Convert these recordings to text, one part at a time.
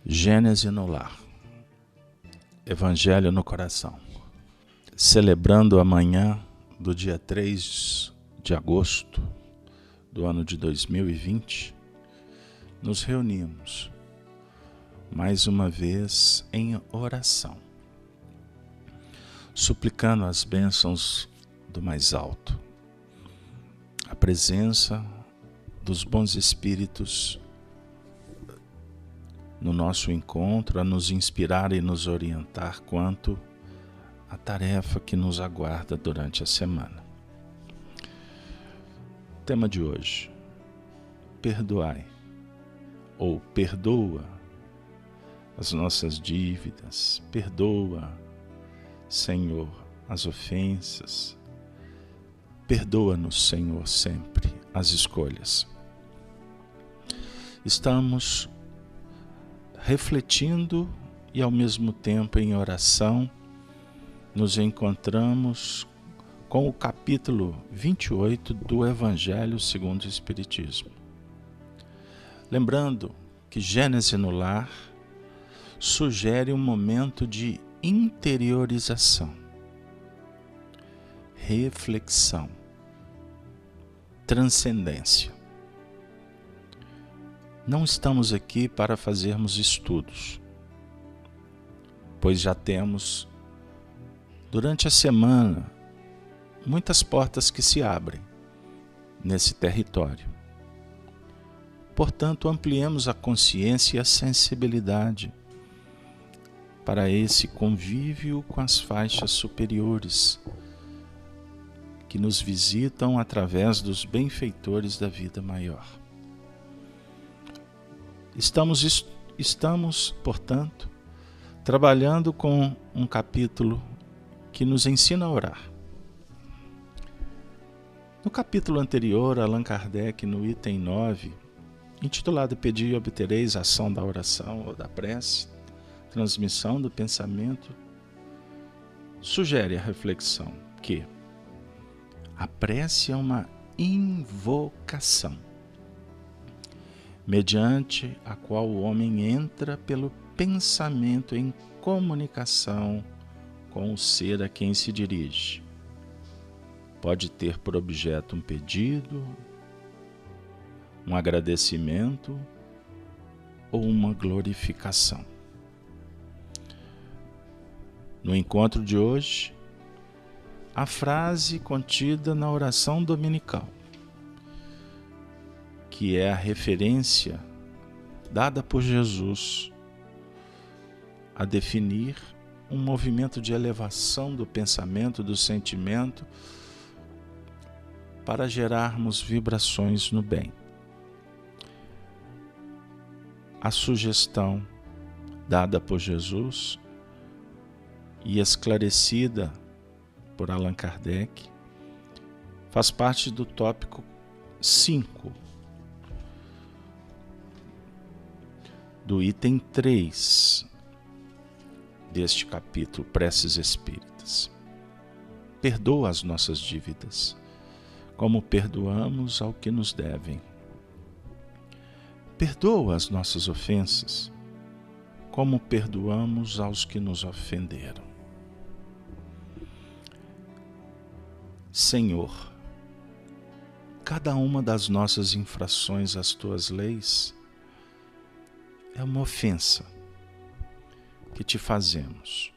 Gênese no lar, Evangelho no coração. Celebrando a manhã do dia 3 de agosto do ano de 2020, nos reunimos mais uma vez em oração, suplicando as bênçãos do mais alto, a presença dos bons espíritos no nosso encontro, a nos inspirar e nos orientar quanto à tarefa que nos aguarda durante a semana. Tema de hoje: perdoai, ou perdoa as nossas dívidas, perdoa, Senhor, as ofensas, perdoa-nos, Senhor, sempre as escolhas. Estamos refletindo e ao mesmo tempo em oração, nos encontramos com o capítulo 28 do Evangelho segundo o Espiritismo. Lembrando que Gênese no lar sugere um momento de interiorização, reflexão, transcendência. Não estamos aqui para fazermos estudos, pois já temos, durante a semana, muitas portas que se abrem nesse território. Portanto, ampliemos a consciência e a sensibilidade para esse convívio com as faixas superiores que nos visitam através dos benfeitores da vida maior. Estamos, portanto, trabalhando com um capítulo que nos ensina a orar. No capítulo anterior, Allan Kardec, no item 9, intitulado Pedi e obtereis, ação da oração ou da prece, transmissão do pensamento, sugere a reflexão que a prece é uma invocação, mediante a qual o homem entra pelo pensamento em comunicação com o ser a quem se dirige. Pode ter por objeto um pedido, um agradecimento ou uma glorificação. No encontro de hoje, a frase contida na oração dominical, que é a referência dada por Jesus a definir um movimento de elevação do pensamento, do sentimento, para gerarmos vibrações no bem. A sugestão dada por Jesus e esclarecida por Allan Kardec faz parte do tópico 5 do item 3 deste capítulo, Preces Espíritas. Perdoa as nossas dívidas, como perdoamos ao que nos devem. Perdoa as nossas ofensas, como perdoamos aos que nos ofenderam. Senhor, cada uma das nossas infrações às tuas leis é uma ofensa que te fazemos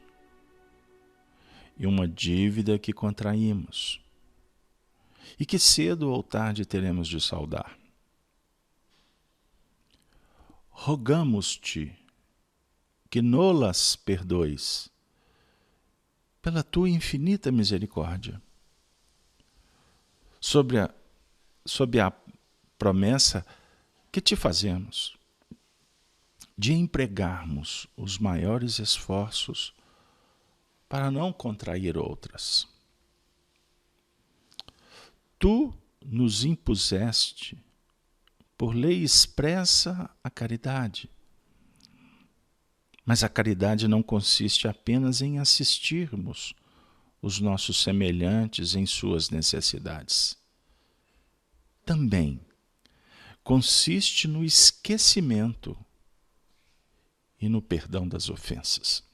e uma dívida que contraímos e que cedo ou tarde teremos de saldar. Rogamos-te que nolas perdoes pela tua infinita misericórdia, sob a promessa que te fazemos de empregarmos os maiores esforços para não contrair outras. Tu nos impuseste, por lei expressa, a caridade. Mas a caridade não consiste apenas em assistirmos os nossos semelhantes em suas necessidades. Também consiste no esquecimento e no perdão das ofensas.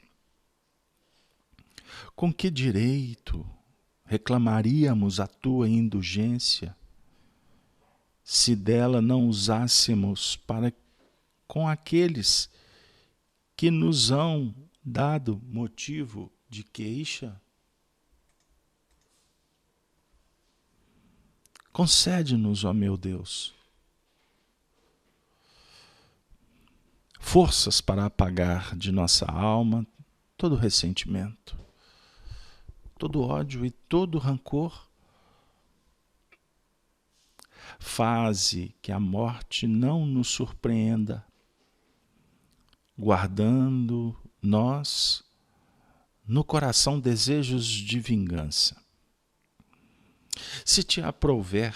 Com que direito reclamaríamos a tua indulgência se dela não usássemos para com aqueles que nos hão dado motivo de queixa? Concede-nos, ó meu Deus, forças para apagar de nossa alma todo ressentimento, todo ódio e todo rancor. Faze que a morte não nos surpreenda, guardando nós no coração desejos de vingança. Se te aprouver,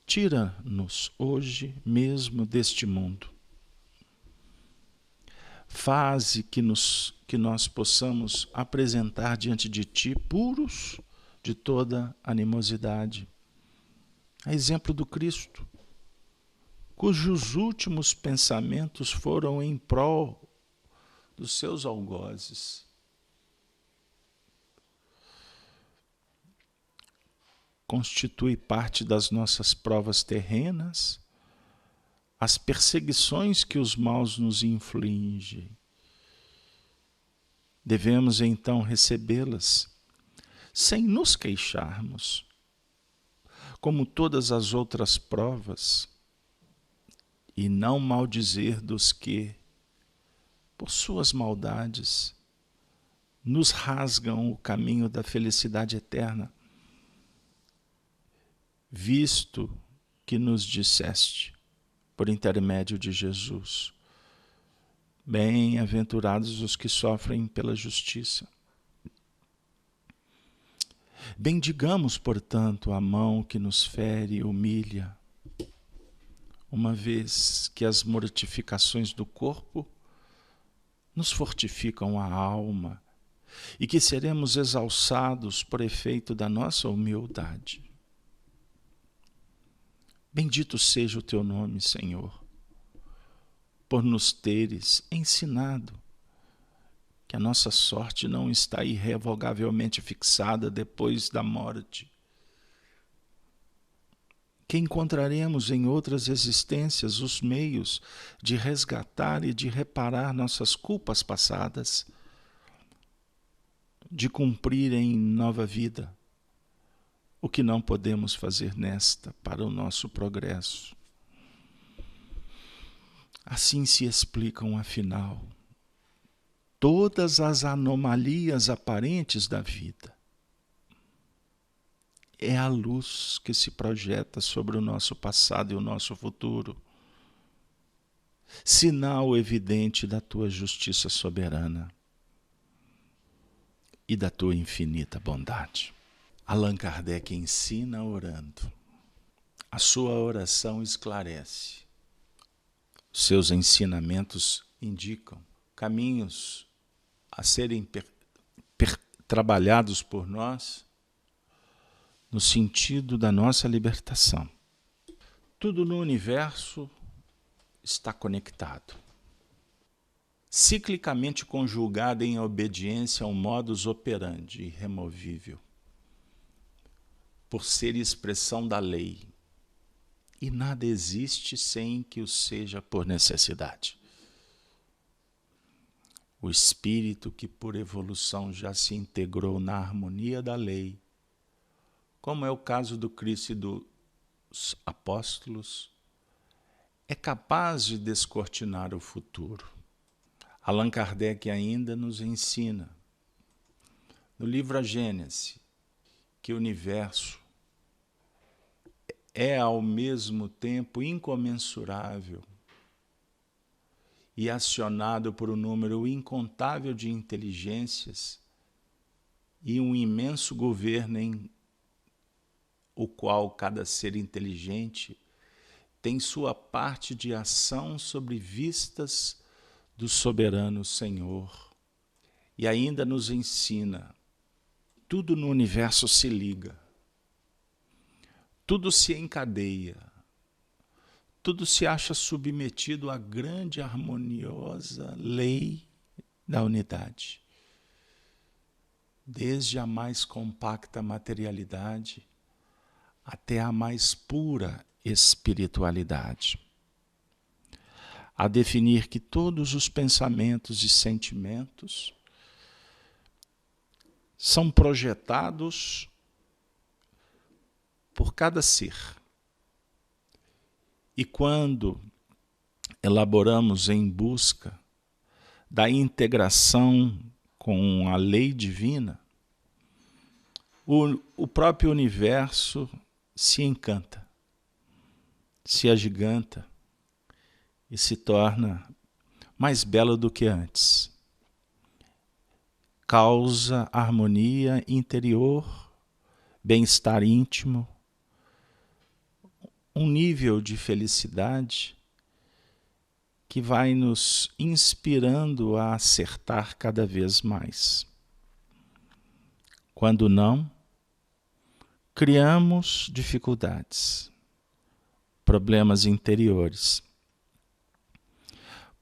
tira-nos hoje mesmo deste mundo. Faze que nós possamos apresentar diante de ti puros de toda animosidade, a exemplo do Cristo, cujos últimos pensamentos foram em prol dos seus algozes. Constitui parte das nossas provas terrenas as perseguições que os maus nos infligem. Devemos então recebê-las sem nos queixarmos, como todas as outras provas, e não maldizer dos que, por suas maldades, nos rasgam o caminho da felicidade eterna, visto que nos disseste, por intermédio de Jesus: bem-aventurados os que sofrem pela justiça. Bendigamos, portanto, a mão que nos fere e humilha, uma vez que as mortificações do corpo nos fortificam a alma e que seremos exalçados por efeito da nossa humildade. Bendito seja o teu nome, Senhor, por nos teres ensinado que a nossa sorte não está irrevogavelmente fixada depois da morte, que encontraremos em outras existências os meios de resgatar e de reparar nossas culpas passadas, de cumprir em nova vida o que não podemos fazer nesta para o nosso progresso. Assim se explicam, afinal, todas as anomalias aparentes da vida. É a luz que se projeta sobre o nosso passado e o nosso futuro, sinal evidente da tua justiça soberana e da tua infinita bondade. Allan Kardec ensina orando. A sua oração esclarece. Seus ensinamentos indicam caminhos a serem trabalhados por nós no sentido da nossa libertação. Tudo no universo está conectado, ciclicamente conjugado em obediência a um modus operandi irremovível, por ser expressão da lei, e nada existe sem que o seja por necessidade. O espírito que por evolução já se integrou na harmonia da lei, como é o caso do Cristo e dos apóstolos, é capaz de descortinar o futuro. Allan Kardec ainda nos ensina, no livro A Gênese, que o universo é ao mesmo tempo incomensurável e acionado por um número incontável de inteligências e um imenso governo em o qual cada ser inteligente tem sua parte de ação sobre vistas do soberano Senhor. E ainda nos ensina, tudo no universo se liga, tudo se encadeia, tudo se acha submetido à grande harmoniosa lei da unidade. Desde a mais compacta materialidade até a mais pura espiritualidade. A definir que todos os pensamentos e sentimentos são projetados por cada ser. E quando elaboramos em busca da integração com a lei divina, o próprio universo se encanta, se agiganta e se torna mais belo do que antes. Causa harmonia interior, bem-estar íntimo, um nível de felicidade que vai nos inspirando a acertar cada vez mais. Quando não, criamos dificuldades, problemas interiores,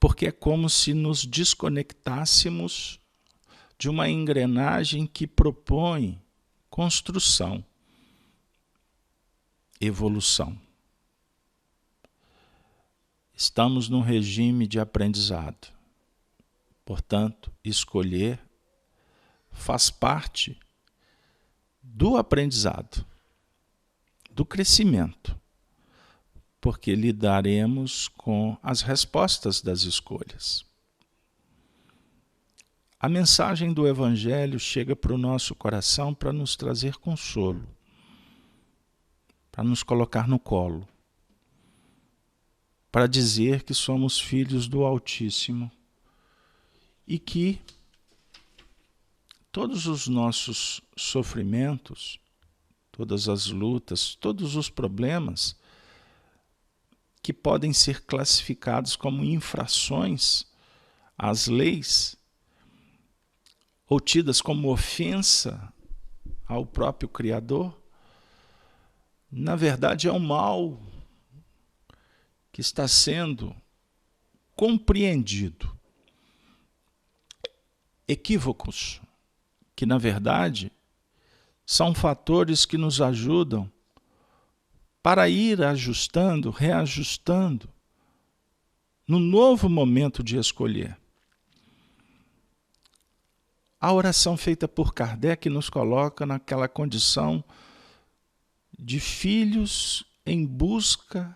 porque é como se nos desconectássemos de uma engrenagem que propõe construção, evolução. Estamos num regime de aprendizado. Portanto, escolher faz parte do aprendizado, do crescimento, porque lidaremos com as respostas das escolhas. A mensagem do Evangelho chega para o nosso coração para nos trazer consolo, para nos colocar no colo, para dizer que somos filhos do Altíssimo e que todos os nossos sofrimentos, todas as lutas, todos os problemas que podem ser classificados como infrações às leis ou tidas como ofensa ao próprio Criador, na verdade é um mal que está sendo compreendido. Equívocos que, na verdade, são fatores que nos ajudam para ir ajustando, reajustando, no novo momento de escolher. A oração feita por Kardec nos coloca naquela condição de filhos em busca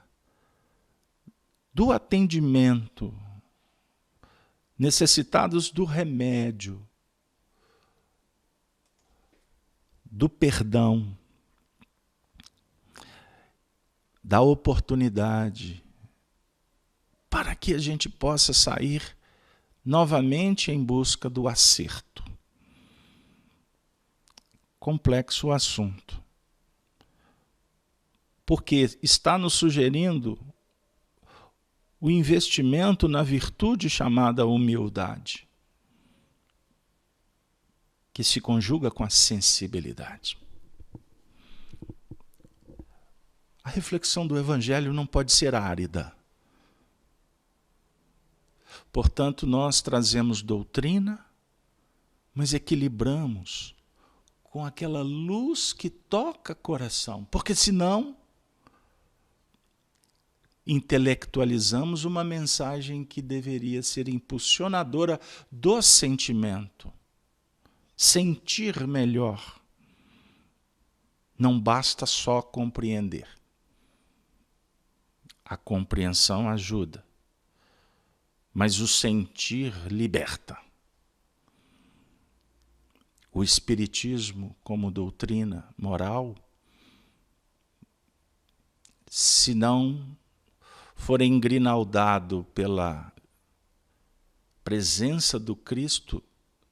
do atendimento, necessitados do remédio, do perdão, da oportunidade, para que a gente possa sair novamente em busca do acerto. Complexo o assunto, porque está nos sugerindo o investimento na virtude chamada humildade, que se conjuga com a sensibilidade. A reflexão do Evangelho não pode ser árida. Portanto, nós trazemos doutrina, mas equilibramos com aquela luz que toca coração, porque senão intelectualizamos uma mensagem que deveria ser impulsionadora do sentimento. Sentir melhor. Não basta só compreender. A compreensão ajuda, mas o sentir liberta. O Espiritismo, como doutrina moral, se não for engrinaldado pela presença do Cristo,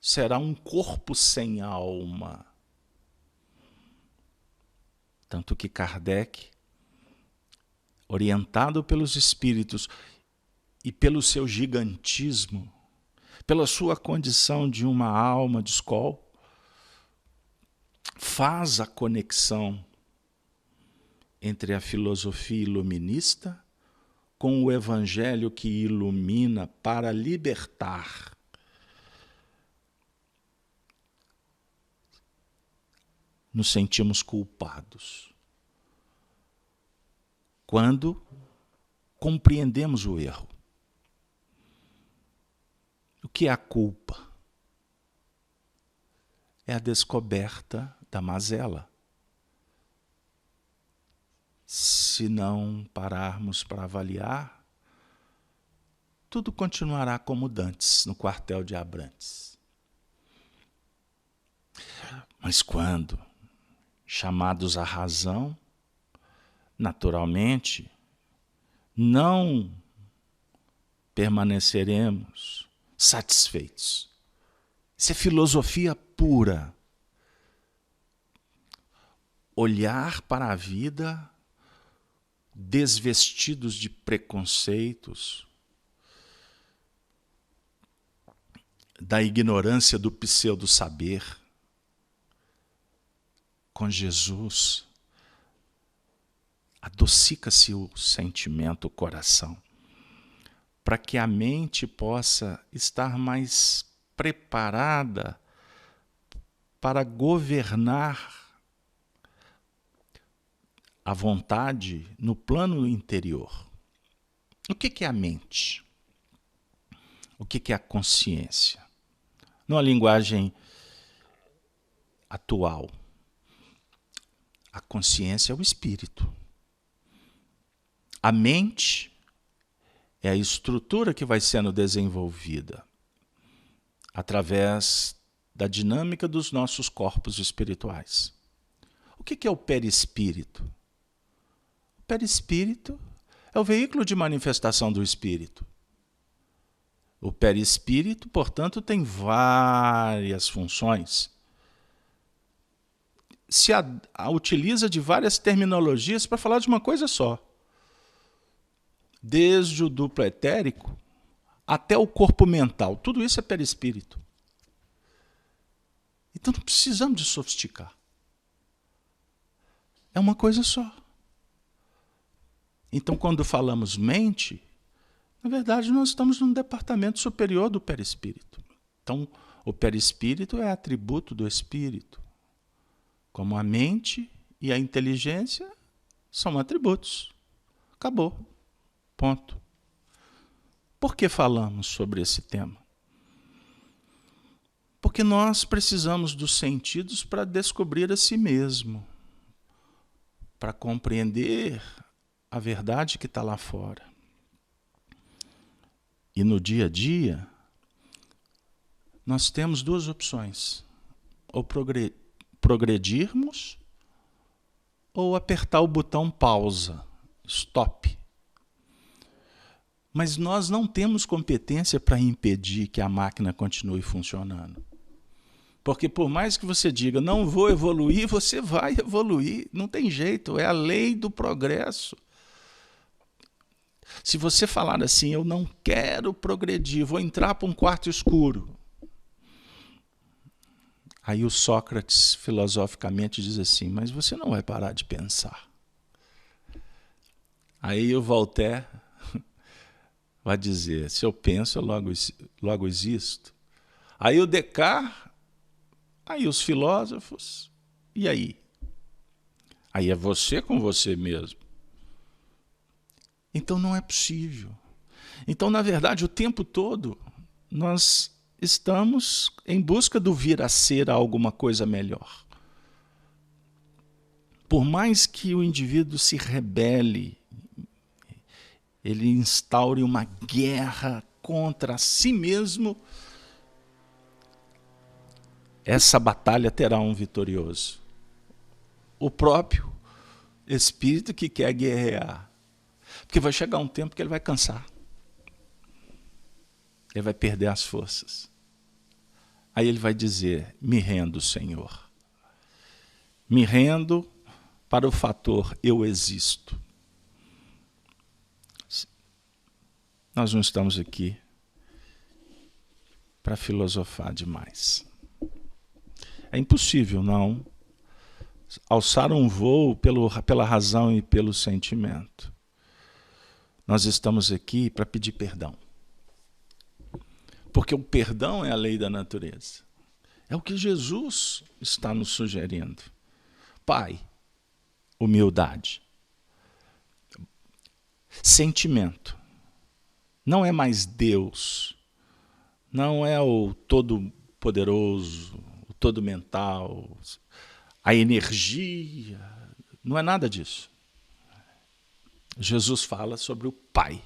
será um corpo sem alma. Tanto que Kardec, orientado pelos espíritos e pelo seu gigantismo, pela sua condição de uma alma de escol, faz a conexão entre a filosofia iluminista com o Evangelho que ilumina para libertar, nos sentimos culpados. Quando compreendemos o erro. O que é a culpa? É a descoberta da mazela. Se não pararmos para avaliar, tudo continuará como dantes no quartel de Abrantes. Mas quando, chamados à razão, naturalmente, não permaneceremos satisfeitos. Isso é filosofia pura. Olhar para a vida desvestidos de preconceitos, da ignorância do pseudo-saber. Com Jesus, adocica-se o sentimento, o coração, para que a mente possa estar mais preparada para governar a vontade no plano interior. O que é a mente? O que é a consciência? Numa linguagem atual, a consciência é o espírito. A mente é a estrutura que vai sendo desenvolvida através da dinâmica dos nossos corpos espirituais. O que é o perispírito? O perispírito é o veículo de manifestação do espírito. O perispírito, portanto, tem várias funções. Se utiliza de várias terminologias para falar de uma coisa só. Desde o duplo etérico até o corpo mental. Tudo isso é perispírito. Então não precisamos de sofisticar. É uma coisa só. Então, quando falamos mente, na verdade, nós estamos num departamento superior do perispírito. Então, o perispírito é atributo do espírito. Como a mente e a inteligência são atributos. Acabou. Ponto. Por que falamos sobre esse tema? Porque nós precisamos dos sentidos para descobrir a si mesmo, para compreender a verdade que está lá fora. E no dia a dia, nós temos duas opções. Ou progredirmos, ou apertar o botão pausa, stop. Mas nós não temos competência para impedir que a máquina continue funcionando. Porque por mais que você diga, não vou evoluir, você vai evoluir. Não tem jeito, é a lei do progresso. Se você falar assim, eu não quero progredir, vou entrar para um quarto escuro. Aí o Sócrates, filosoficamente, diz assim, mas você não vai parar de pensar. Aí o Voltaire vai dizer, se eu penso, eu logo existo. Aí o Descartes, aí os filósofos, e aí? Aí é você com você mesmo. Então não é possível. Então, na verdade, o tempo todo, nós estamos em busca do vir a ser alguma coisa melhor. Por mais que o indivíduo se rebele, ele instaure uma guerra contra si mesmo, essa batalha terá um vitorioso. O próprio espírito que quer guerrear. Porque vai chegar um tempo que ele vai cansar. Ele vai perder as forças. Aí ele vai dizer, me rendo, Senhor. Me rendo para o fator eu existo. Nós não estamos aqui para filosofar demais. É impossível, não, alçar um voo pela razão e pelo sentimento. nós estamos aqui para pedir perdão. Porque o perdão é a lei da natureza. É o que Jesus está nos sugerindo. Pai, humildade. Sentimento. Não é mais Deus. Não é o todo-poderoso, o todo-mental, a energia. Não é nada disso. Jesus fala sobre o Pai.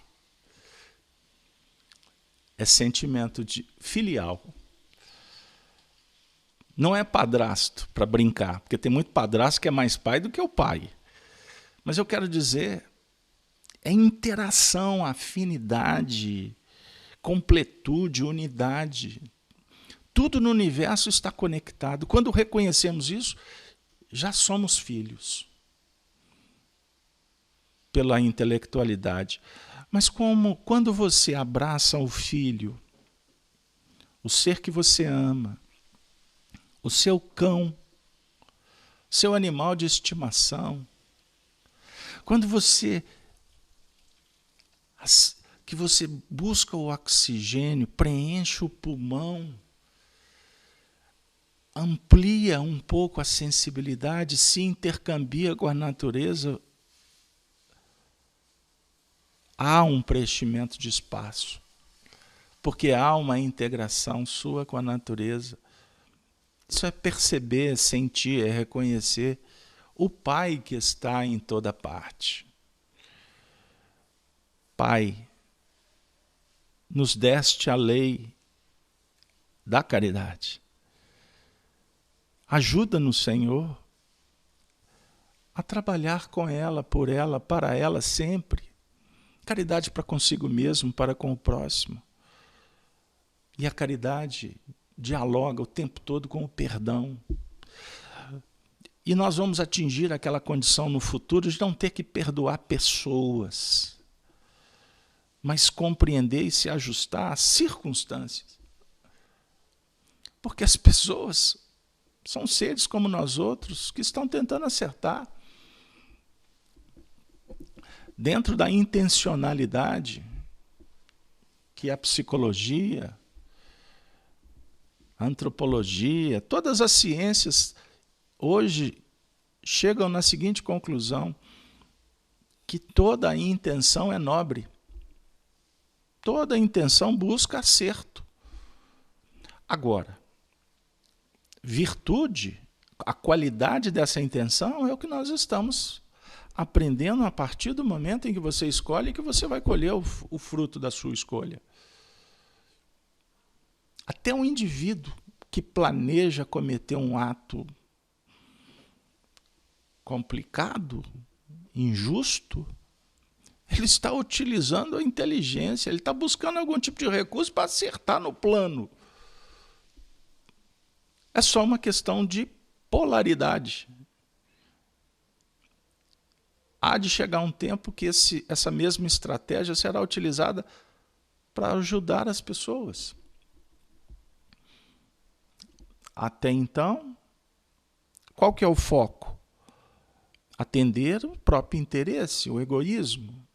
É sentimento de filial. Não é padrasto para brincar, porque tem muito padrasto que é mais pai do que o pai. Mas eu quero dizer, é interação, afinidade, completude, unidade. Tudo no universo está conectado. Quando reconhecemos isso, já somos filhos. Pela intelectualidade. Mas quando você abraça o filho, o ser que você ama, o seu cão, seu animal de estimação, quando você busca o oxigênio, preenche o pulmão, amplia um pouco a sensibilidade, se intercambia com a natureza, há um preenchimento de espaço, porque há uma integração sua com a natureza. Isso é perceber, é sentir, é reconhecer o Pai que está em toda parte. Pai, nos deste a lei da caridade. Ajuda-nos, Senhor, a trabalhar com ela, por ela, para ela sempre. Caridade para consigo mesmo, para com o próximo. E a caridade dialoga o tempo todo com o perdão. E nós vamos atingir aquela condição no futuro de não ter que perdoar pessoas, mas compreender e se ajustar às circunstâncias. Porque as pessoas são seres como nós outros que estão tentando acertar. Dentro da intencionalidade, que é a psicologia, a antropologia, todas as ciências hoje chegam na seguinte conclusão, que toda a intenção é nobre. Toda a intenção busca acerto. Agora, virtude, a qualidade dessa intenção é o que nós estamos aprendendo a partir do momento em que você escolhe, que você vai colher o fruto da sua escolha. Até um indivíduo que planeja cometer um ato complicado, injusto, ele está utilizando a inteligência, ele está buscando algum tipo de recurso para acertar no plano. É só uma questão de polaridade. Há de chegar um tempo que essa mesma estratégia será utilizada para ajudar as pessoas. Até então, qual que é o foco? Atender o próprio interesse, o egoísmo,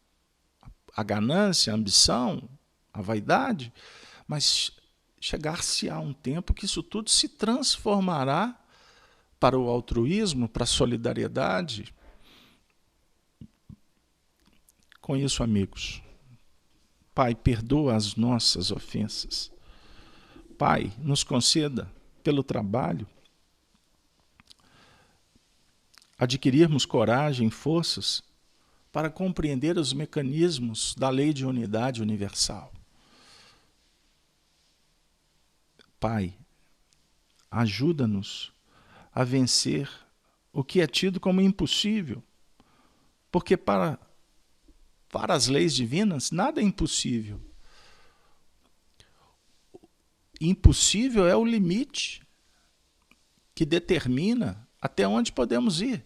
a ganância, a ambição, a vaidade, mas chegar-se-á um tempo que isso tudo se transformará para o altruísmo, para a solidariedade. Com isso, amigos, Pai, perdoa as nossas ofensas. Pai, nos conceda, pelo trabalho, adquirirmos coragem e forças para compreender os mecanismos da lei de unidade universal. Pai, ajuda-nos a vencer o que é tido como impossível, porque para as leis divinas nada é impossível. Impossível é o limite que determina até onde podemos ir.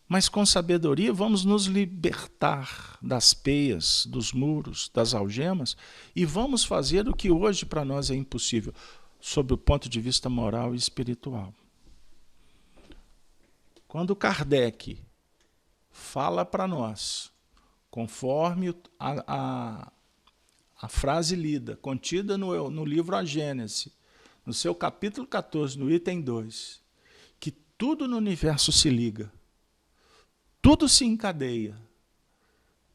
Mas com sabedoria vamos nos libertar das peias, dos muros, das algemas e vamos fazer o que hoje para nós é impossível, sob o ponto de vista moral e espiritual. Quando Kardec fala para nós conforme a frase lida, contida no livro A Gênese, no seu capítulo 14, no item 2, que tudo no universo se liga, tudo se encadeia,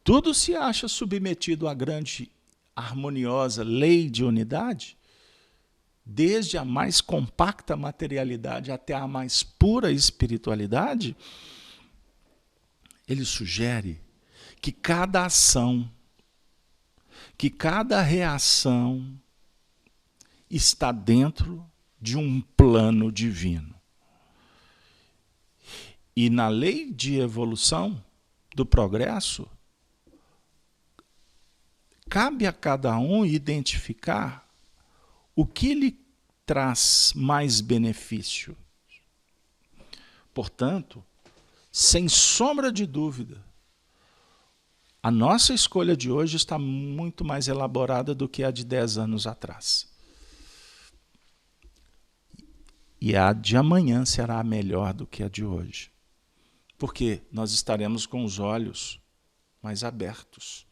tudo se acha submetido à grande, harmoniosa lei de unidade, desde a mais compacta materialidade até a mais pura espiritualidade, ele sugere que cada ação, que cada reação está dentro de um plano divino. E na lei de evolução, do progresso, cabe a cada um identificar o que lhe traz mais benefício. Portanto, sem sombra de dúvida, a nossa escolha de hoje está muito mais elaborada do que a de 10 anos atrás. E a de amanhã será melhor do que a de hoje. Porque nós estaremos com os olhos mais abertos.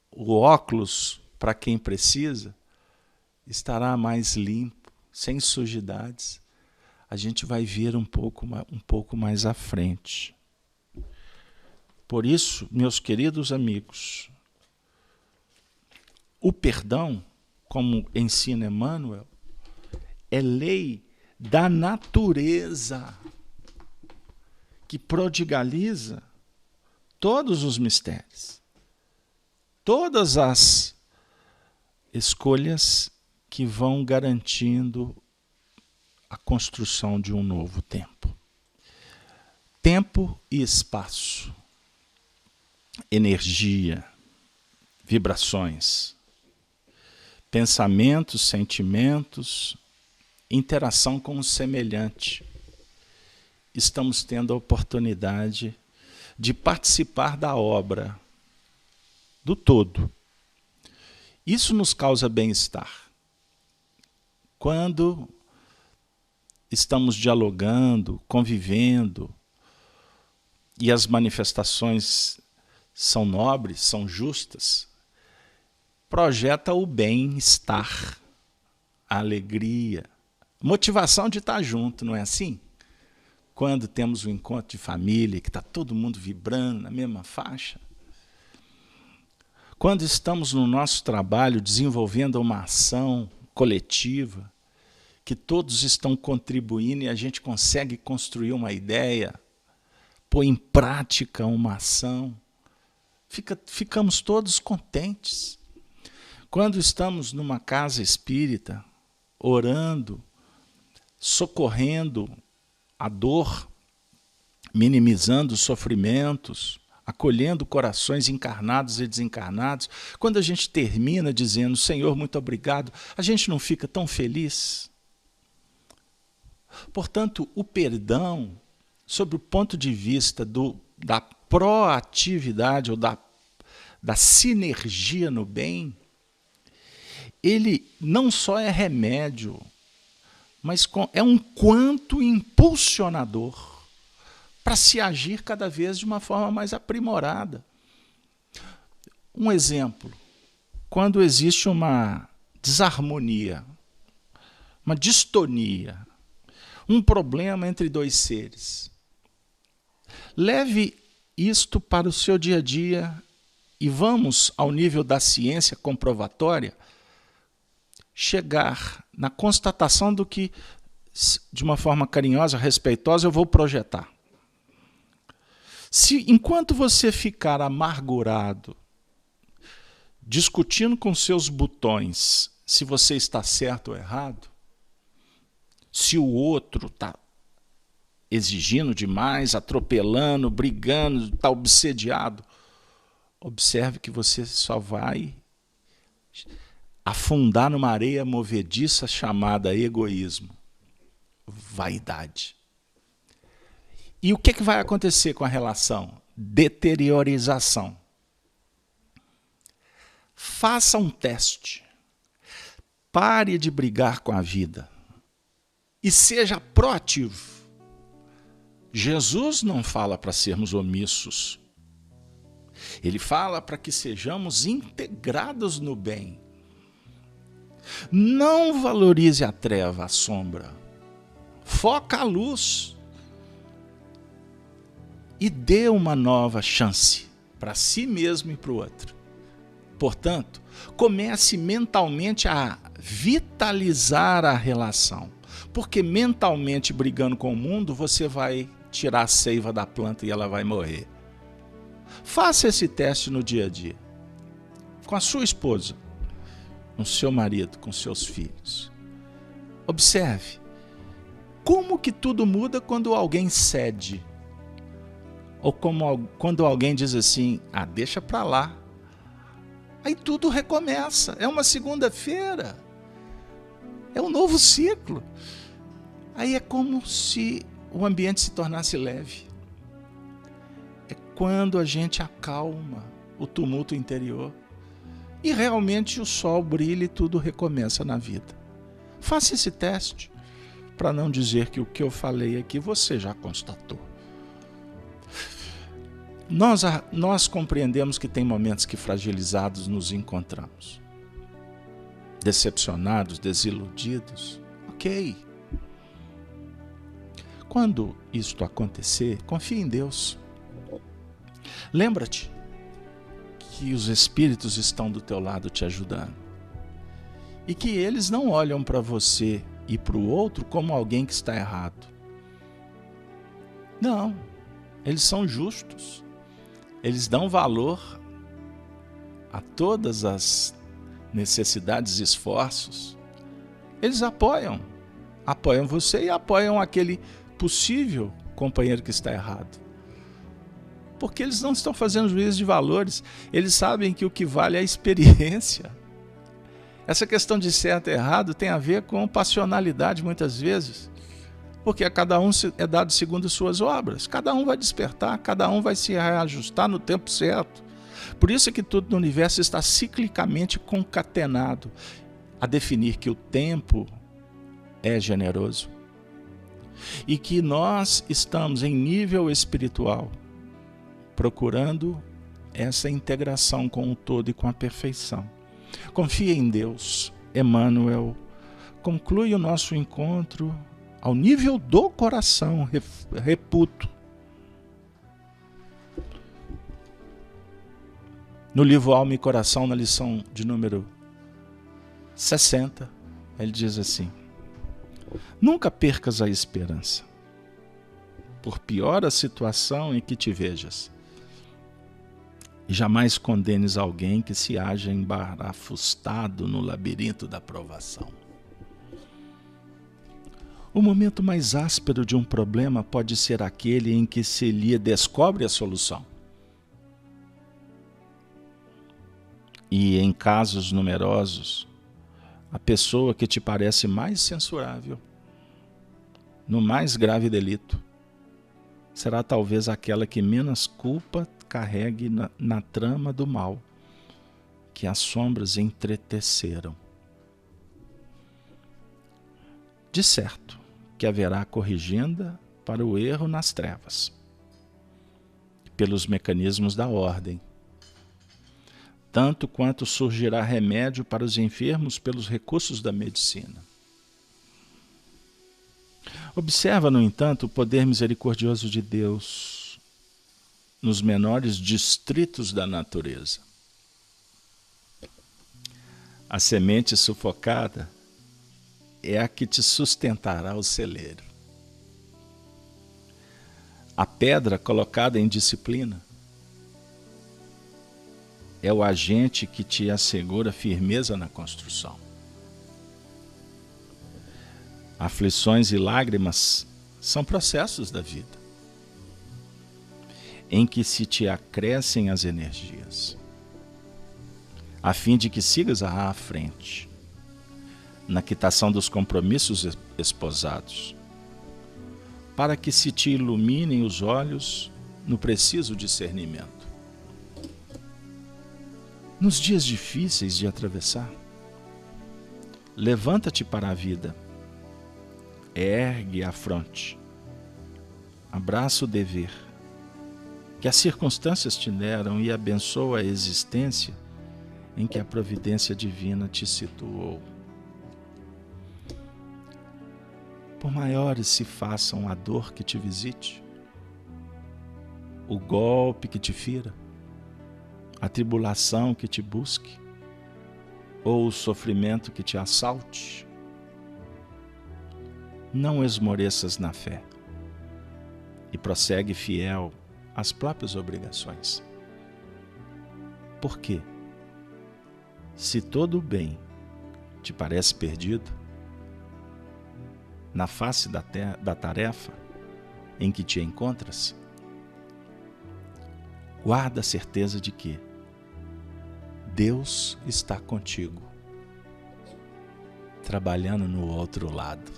O óculos, para quem precisa, estará mais limpo, sem sujidades. A gente vai ver um pouco mais à frente. Por isso, meus queridos amigos, o perdão, como ensina Emmanuel, é lei da natureza que prodigaliza todos os mistérios, todas as escolhas que vão garantindo a construção de um novo tempo. Tempo e espaço, energia, vibrações, pensamentos, sentimentos, interação com o semelhante. Estamos tendo a oportunidade de participar da obra, do todo. Isso nos causa bem-estar. Quando estamos dialogando, convivendo, e as manifestações são nobres, são justas, projeta o bem-estar, a alegria, motivação de estar junto, não é assim? Quando temos um encontro de família, que está todo mundo vibrando na mesma faixa. Quando estamos no nosso trabalho desenvolvendo uma ação coletiva, que todos estão contribuindo e a gente consegue construir uma ideia, pôr em prática uma ação, ficamos todos contentes. Quando estamos numa casa espírita, orando, socorrendo a dor, minimizando os sofrimentos, acolhendo corações encarnados e desencarnados, quando a gente termina dizendo, Senhor, muito obrigado, a gente não fica tão feliz? Portanto, o perdão, sob o ponto de vista da proatividade ou da sinergia no bem, ele não só é remédio, mas é um quanto impulsionador para se agir cada vez de uma forma mais aprimorada. Um exemplo, quando existe uma desarmonia, uma distonia, um problema entre dois seres, leve isto para o seu dia a dia e vamos ao nível da ciência comprovatória chegar na constatação do que, de uma forma carinhosa, respeitosa, eu vou projetar. Se enquanto você ficar amargurado, discutindo com seus botões se você está certo ou errado, se o outro está exigindo demais, atropelando, brigando, está obsediado, observe que você só vai afundar numa areia movediça chamada egoísmo, vaidade. E o que vai acontecer com a relação? Deteriorização. Faça um teste. Pare de brigar com a vida e seja proativo. Jesus não fala para sermos omissos. Ele fala para que sejamos integrados no bem. Não valorize a treva, a sombra. Foca a luz. E dê uma nova chance para si mesmo e para o outro. Portanto, comece mentalmente a vitalizar a relação. Porque mentalmente brigando com o mundo, você vai tirar a seiva da planta e ela vai morrer. Faça esse teste no dia a dia. Com a sua esposa, com o seu marido, com seus filhos. Observe como que tudo muda quando alguém cede. Ou quando alguém diz assim, deixa pra lá. Aí tudo recomeça. É uma segunda-feira. É um novo ciclo. Aí é como se o ambiente se tornasse leve. É quando a gente acalma o tumulto interior. E realmente o sol brilha e tudo recomeça na vida. Faça esse teste, para não dizer que o que eu falei aqui você já constatou. Nós compreendemos que tem momentos que fragilizados nos encontramos. Decepcionados, desiludidos. Ok. Quando isto acontecer, confie em Deus. Lembra-te que os espíritos estão do teu lado te ajudando. E que eles não olham para você e para o outro como alguém que está errado. Não, eles são justos. Eles dão valor a todas as necessidades e esforços. Eles apoiam você e apoiam aquele possível companheiro que está errado. Porque eles não estão fazendo juízo de valores. Eles sabem que o que vale é a experiência. Essa questão de certo e errado tem a ver com passionalidade muitas vezes. Porque a cada um é dado segundo suas obras. Cada um vai despertar, cada um vai se reajustar no tempo certo. Por isso é que tudo no universo está ciclicamente concatenado a definir que o tempo é generoso. E que nós estamos em nível espiritual procurando essa integração com o todo e com a perfeição. Confie em Deus. Emmanuel conclui o nosso encontro ao nível do coração, reputo. No livro Alma e Coração, na lição de número 60, ele diz assim: nunca percas a esperança, por pior a situação em que te vejas, e jamais condenes alguém que se haja embarafustado no labirinto da provação. O momento mais áspero de um problema pode ser aquele em que se lhe descobre a solução. E em casos numerosos, a pessoa que te parece mais censurável, no mais grave delito, será talvez aquela que menos culpa carregue na trama do mal, que as sombras entreteceram. De certo que haverá corrigenda para o erro nas trevas, pelos mecanismos da ordem, tanto quanto surgirá remédio para os enfermos pelos recursos da medicina. Observa, no entanto, o poder misericordioso de Deus nos menores distritos da natureza. A semente sufocada é a que te sustentará o celeiro. A pedra colocada em disciplina é o agente que te assegura firmeza na construção. Aflições e lágrimas são processos da vida, em que se te acrescem as energias, a fim de que sigas à frente, na quitação dos compromissos esposados, para que se te iluminem os olhos no preciso discernimento. Nos dias difíceis de atravessar, levanta-te para a vida, ergue a fronte, abraça o dever, que as circunstâncias te deram e abençoa a existência em que a providência divina te situou. Por maiores se façam a dor que te visite, o golpe que te fira, a tribulação que te busque, ou o sofrimento que te assalte, não esmoreças na fé e prossegue fiel às próprias obrigações. Por quê? Se todo o bem te parece perdido, na face da tarefa em que te encontras, guarda a certeza de que Deus está contigo, trabalhando no outro lado.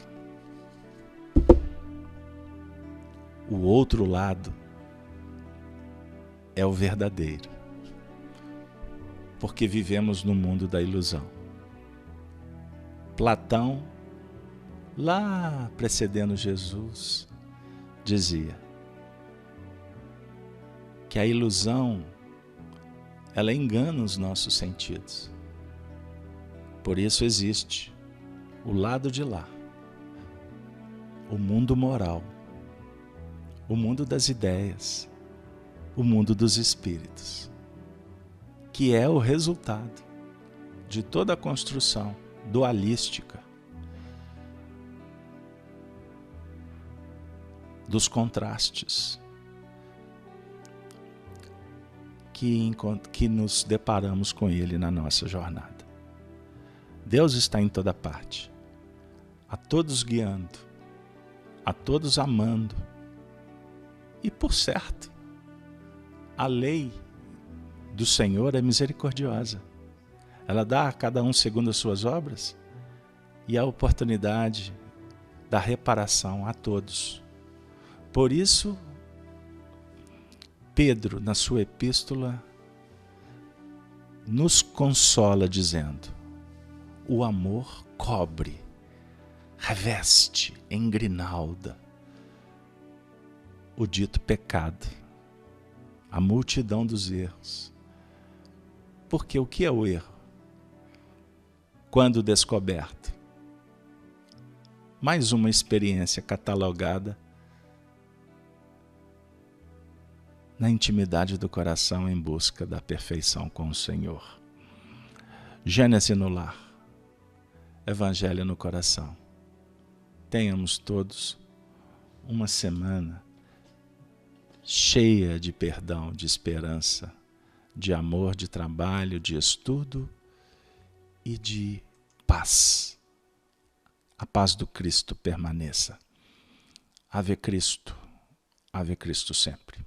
O outro lado é o verdadeiro, porque vivemos no mundo da ilusão. Platão, lá precedendo Jesus, dizia que a ilusão, ela engana os nossos sentidos. Por isso existe o lado de lá, o mundo moral, o mundo das ideias, o mundo dos espíritos, que é o resultado de toda a construção dualística, dos contrastes que nos deparamos com ele na nossa jornada. Deus está em toda parte, a todos guiando, a todos amando. E por certo, a lei do Senhor é misericordiosa. Ela dá a cada um segundo as suas obras e a oportunidade da reparação a todos. Por isso, Pedro, na sua epístola, nos consola dizendo: o amor cobre, reveste, engrinalda o dito pecado, a multidão dos erros. Porque o que é o erro? Quando descoberto, mais uma experiência catalogada na intimidade do coração em busca da perfeição com o Senhor. Gênesis no lar, Evangelho no coração. Tenhamos todos uma semana cheia de perdão, de esperança, de amor, de trabalho, de estudo e de paz. A paz do Cristo permaneça. Ave Cristo sempre.